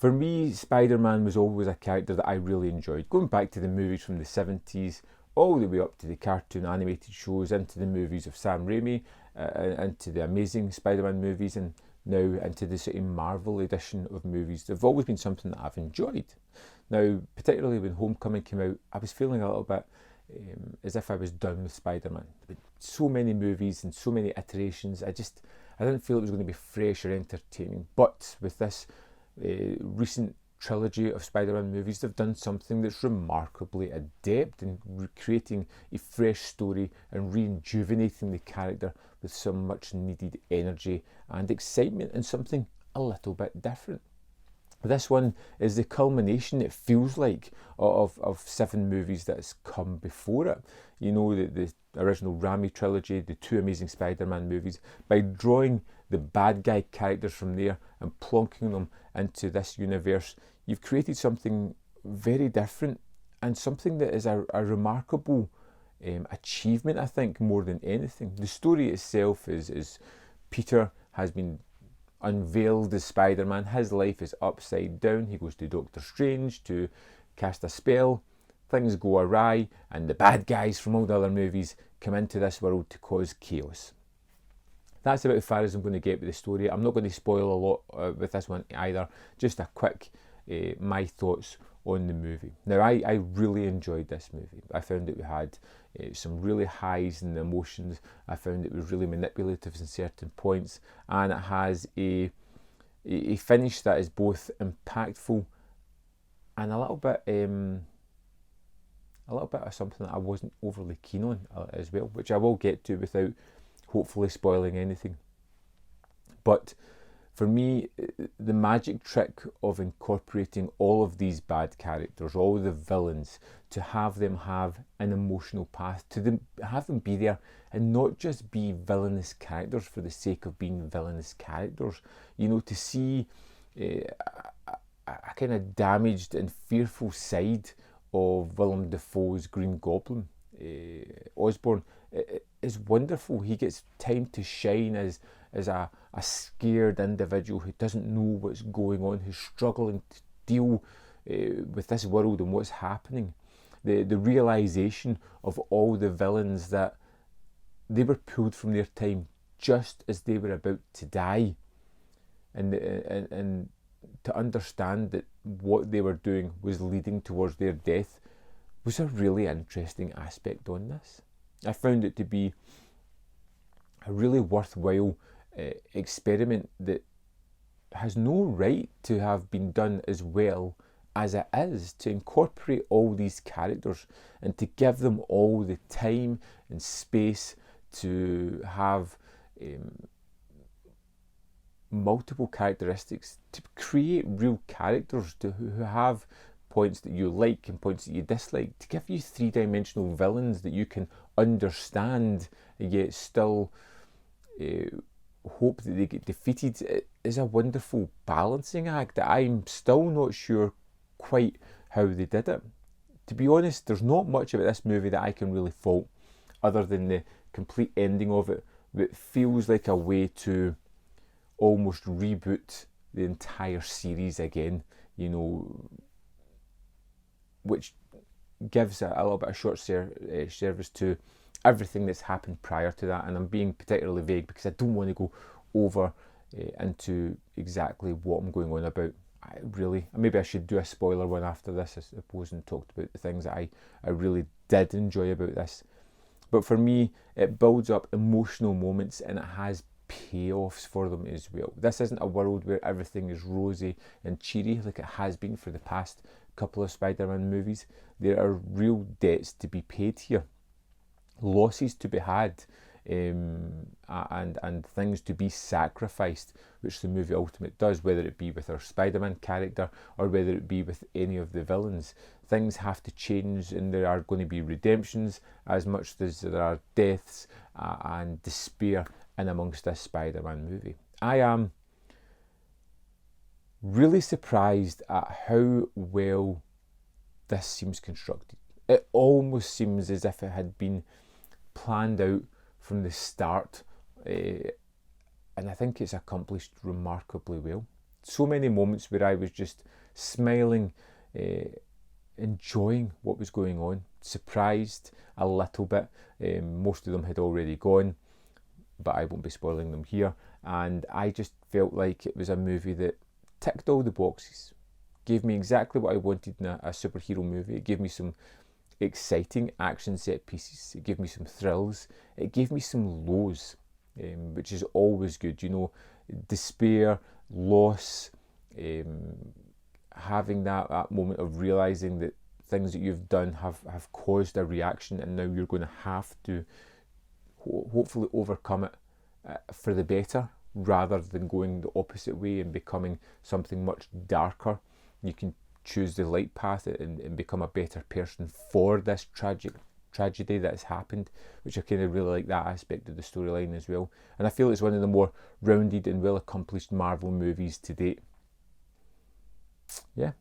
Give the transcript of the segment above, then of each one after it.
For me, Spider-Man was always a character that I really enjoyed. Going back to the movies from the 70s, all the way up to the cartoon animated shows, into the movies of Sam Raimi, into the Amazing Spider-Man movies, and now into the sort of Marvel edition of movies. They've always been something that I've enjoyed. Now, particularly when Homecoming came out, I was feeling a little bit as if I was done with Spider-Man. So many movies and so many iterations, I didn't feel it was going to be fresh or entertaining. But with this recent trilogy of Spider-Man movies, they've done something that's remarkably adept in creating a fresh story and rejuvenating the character with some much needed energy and excitement and something a little bit different. This one is the culmination, it feels like, of 7 movies that has come before it. You know, the original Raimi trilogy, the 2 Amazing Spider-Man movies. By drawing the bad guy characters from there and plonking them into this universe, you've created something very different and something that is a remarkable achievement, I think, more than anything. The story itself is Peter has been unveiled as Spider-Man. His life is upside down. He goes to Doctor Strange to cast a spell. Things go awry, and the bad guys from all the other movies come into this world to cause chaos. That's about as far as I'm going to get with the story. I'm not going to spoil a lot with this one either. Just a quick my thoughts on the movie. Now, I really enjoyed this movie. I found that we had some really highs in the emotions. I found it was really manipulative in certain points, and it has a finish that is both impactful and a little bit of something that I wasn't overly keen on as well, which I will get to without hopefully spoiling anything. But for me, the magic trick of incorporating all of these bad characters, all the villains, to have them have an emotional path, have them be there and not just be villainous characters for the sake of being villainous characters. You know, to see a kind of damaged and fearful side of Willem Dafoe's Green Goblin, Osborn, is wonderful. He gets time to shine as a scared individual who doesn't know what's going on, who's struggling to deal with this world and what's happening. The realisation of all the villains that they were pulled from their time just as they were about to die, and to understand that what they were doing was leading towards their death was a really interesting aspect on this. I found it to be a really worthwhile experiment that has no right to have been done as well as it is, to incorporate all these characters and to give them all the time and space to have multiple characteristics, to create real characters who have points that you like and points that you dislike, to give you 3-dimensional villains that you can understand yet still hope that they get defeated. It is a wonderful balancing act that I'm still not sure quite how they did it. To be honest, there's not much about this movie that I can really fault, other than the complete ending of it, that feels like a way to almost reboot the entire series again, you know, which gives a little bit of short service to everything that's happened prior to that. And I'm being particularly vague because I don't want to go over into exactly what I'm going on about. Maybe I should do a spoiler one after this, I suppose, and talked about the things that I really did enjoy about this. But for me, it builds up emotional moments and it has payoffs for them as well. This isn't a world where everything is rosy and cheery like it has been for the past couple of Spider-Man movies. There are real debts to be paid here, losses to be had, and things to be sacrificed, which the movie ultimately does, whether it be with our Spider-Man character or whether it be with any of the villains. Things have to change, and there are going to be redemptions as much as there are deaths and despair in amongst this Spider-Man movie. I am really surprised at how well this seems constructed. It almost seems as if it had been planned out from the start, and I think it's accomplished remarkably well. so many moments where I was just smiling, enjoying what was going on, surprised a little bit. Most of them had already gone, but I won't be spoiling them here. And I just felt like it was a movie that ticked all the boxes, gave me exactly what I wanted in a superhero movie. It gave me some exciting action set pieces, it gave me some thrills, it gave me some lows, which is always good, you know, despair, loss, having that moment of realising that things that you've done have caused a reaction, and now you're going to have to hopefully overcome it for the better, rather than going the opposite way and becoming something much darker. You can choose the light path and become a better person for this tragedy that has happened, which I kind of really like that aspect of the storyline as well. And I feel it's one of the more rounded and well accomplished Marvel movies to date. Yeah,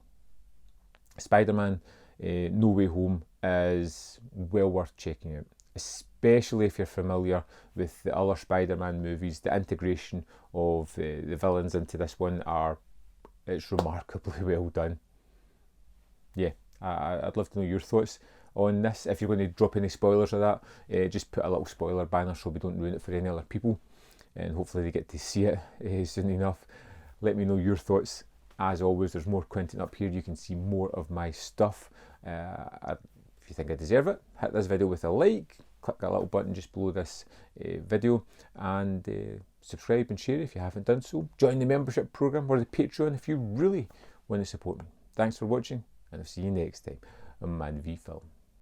Spider-Man No Way Home is well worth checking out, especially if you're familiar with the other Spider-Man movies. The integration of the villains into this one it's remarkably well done. Yeah, I'd love to know your thoughts on this. If you're going to drop any spoilers of that, just put a little spoiler banner so we don't ruin it for any other people, and hopefully they get to see it soon enough. Let me know your thoughts. As always, there's more content up here. You can see more of my stuff. If you think I deserve it, hit this video with a like, click that little button just below this video, and subscribe and share if you haven't done so. Join the membership program or the Patreon if you really want to support me. Thanks for watching, and I'll see you next time on Man v Film.